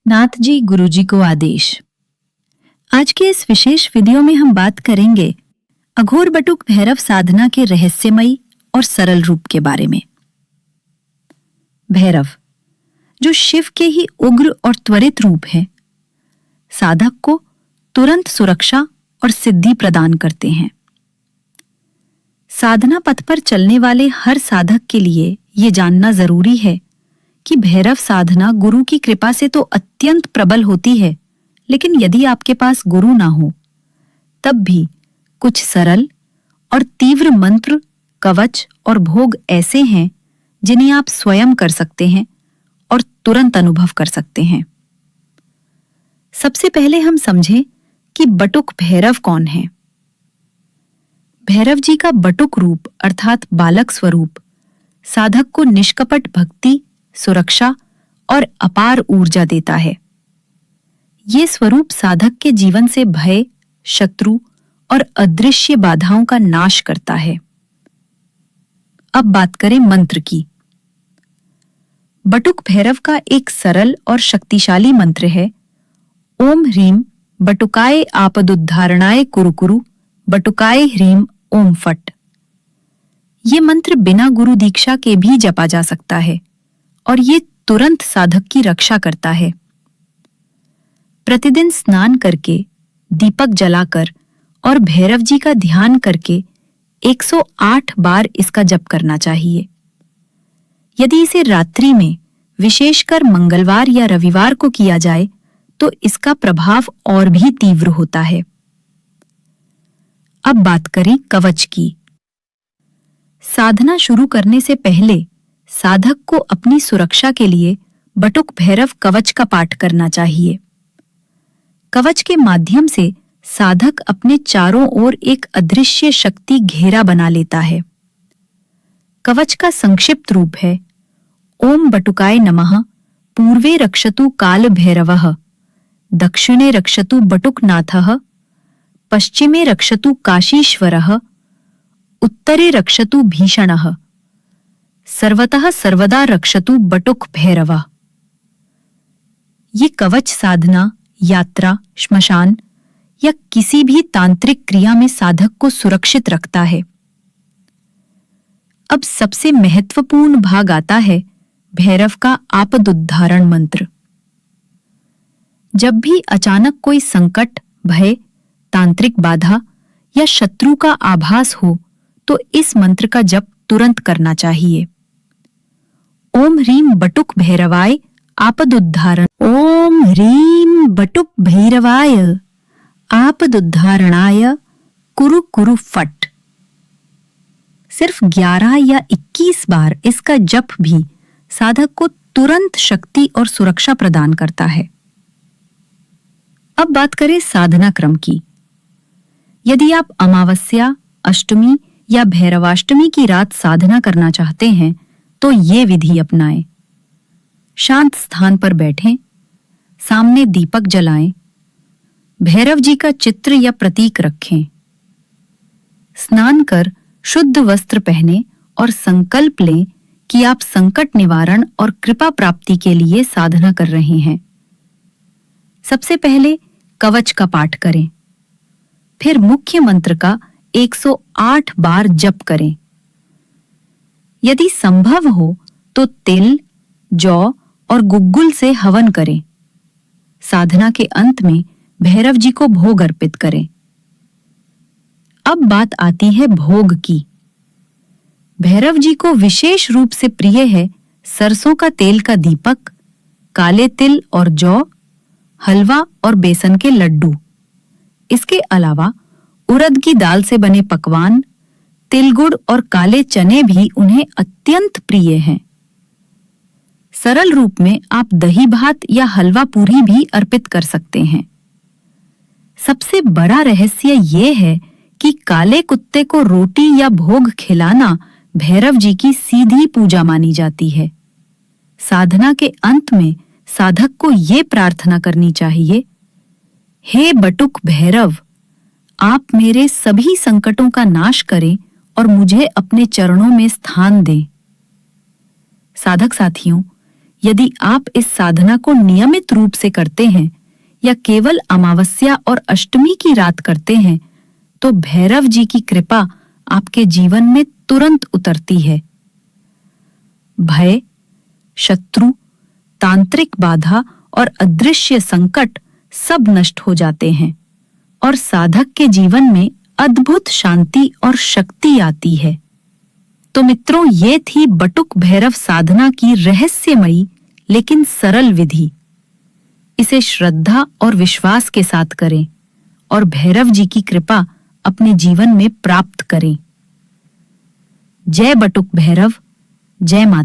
नाथ जी गुरुजी को आदेश। आज के इस विशेष वीडियो में हम बात करेंगे अघोर बटुक भैरव साधना के रहस्यमयी और सरल रूप के बारे में। भैरव, जो शिव के ही उग्र और त्वरित रूप है, साधक को तुरंत सुरक्षा और सिद्धि प्रदान करते हैं। साधना पथ पर चलने वाले हर साधक के लिए ये जानना जरूरी है कि भैरव साधना गुरु की कृपा से तो अत्यंत प्रबल होती है, लेकिन यदि आपके पास गुरु ना हो, तब भी कुछ सरल और तीव्र मंत्र, कवच और भोग ऐसे हैं जिन्हें आप स्वयं कर सकते हैं और तुरंत अनुभव कर सकते हैं। सबसे पहले हम समझें कि बटुक भैरव कौन है। भैरव जी का बटुक रूप अर्थात बालक स्वरूप साधक को निष्कपट भक्ति, सुरक्षा और अपार ऊर्जा देता है। ये स्वरूप साधक के जीवन से भय, शत्रु और अदृश्य बाधाओं का नाश करता है। अब बात करें मंत्र की। बटुक भैरव का एक सरल और शक्तिशाली मंत्र है, ओम ह्रीम बटुकाय आपदुद्धारणाय कुरु कुरु बटुकाय ह्रीम ओम फट। ये मंत्र बिना गुरु दीक्षा के भी जपा जा सकता है और ये तुरंत साधक की रक्षा करता है। प्रतिदिन स्नान करके, दीपक जलाकर और भैरव जी का ध्यान करके 108 बार इसका जप करना चाहिए। यदि इसे रात्रि में, विशेषकर मंगलवार या रविवार को किया जाए तो इसका प्रभाव और भी तीव्र होता है। अब बात करें कवच की। साधना शुरू करने से पहले साधक को अपनी सुरक्षा के लिए बटुक भैरव कवच का पाठ करना चाहिए। कवच के माध्यम से साधक अपने चारों ओर एक अदृश्य शक्ति घेरा बना लेता है। कवच का संक्षिप्त रूप है, ओम बटुकाय नमः पूर्वे रक्षतु काल भैरवः, दक्षिणे रक्षतु बटुकनाथः, पश्चिमे रक्षतु काशीश्वरः, उत्तरे रक्षतु भीषणः, सर्वतः सर्वदा रक्षतु बटुक भैरवः। ये कवच साधना, यात्रा, श्मशान या किसी भी तांत्रिक क्रिया में साधक को सुरक्षित रखता है। अब सबसे महत्वपूर्ण भाग आता है भैरव का आपदुद्धारण मंत्र। जब भी अचानक कोई संकट, भय, तांत्रिक बाधा या शत्रु का आभास हो तो इस मंत्र का जप तुरंत करना चाहिए। ओम ह्रीम बटुक भैरवाय आपदुद्धारण, ओम ह्रीम बटुक भैरवाय आपदुद्धारणाय कुरु कुरु फट। सिर्फ 11 या 21 बार इसका जप भी साधक को तुरंत शक्ति और सुरक्षा प्रदान करता है। अब बात करें साधना क्रम की। यदि आप अमावस्या, अष्टमी या भैरवाष्टमी की रात साधना करना चाहते हैं तो ये विधि अपनाएं। शांत स्थान पर बैठें, सामने दीपक जलाएं, भैरव जी का चित्र या प्रतीक रखें। स्नान कर शुद्ध वस्त्र पहनें और संकल्प लें कि आप संकट निवारण और कृपा प्राप्ति के लिए साधना कर रहे हैं। सबसे पहले कवच का पाठ करें, फिर मुख्य मंत्र का 108 बार जप करें। यदि संभव हो तो तिल, जौ और गुग्गुल से हवन करें। साधना के अंत में भैरव जी को भोग अर्पित करें। अब बात आती है भोग की। भैरव जी को विशेष रूप से प्रिय है सरसों का तेल का दीपक, काले तिल और जौ, हलवा और बेसन के लड्डू। इसके अलावा उड़द की दाल से बने पकवान, तिलगुड़ और काले चने भी उन्हें अत्यंत प्रिय हैं। सरल रूप में आप दही भात या हलवा पूरी भी अर्पित कर सकते हैं। सबसे बड़ा रहस्य ये है कि काले कुत्ते को रोटी या भोग खिलाना भैरव जी की सीधी पूजा मानी जाती है। साधना के अंत में साधक को ये प्रार्थना करनी चाहिए, हे बटुक भैरव, आप मेरे सभी संकटों का नाश करें और मुझे अपने चरणों में स्थान दें। साधक साथियों, यदि आप इस साधना को नियमित रूप से करते हैं या केवल अमावस्या और अष्टमी की रात करते हैं, तो भैरव जी की कृपा आपके जीवन में तुरंत उतरती है। भय, शत्रु, तांत्रिक बाधा और अदृश्य संकट सब नष्ट हो जाते हैं और साधक के जीवन में अद्भुत शांति और शक्ति आती है। तो मित्रों, ये थी बटुक भैरव साधना की रहस्यमयी लेकिन सरल विधि। इसे श्रद्धा और विश्वास के साथ करें और भैरव जी की कृपा अपने जीवन में प्राप्त करें। जय बटुक भैरव, जय माता।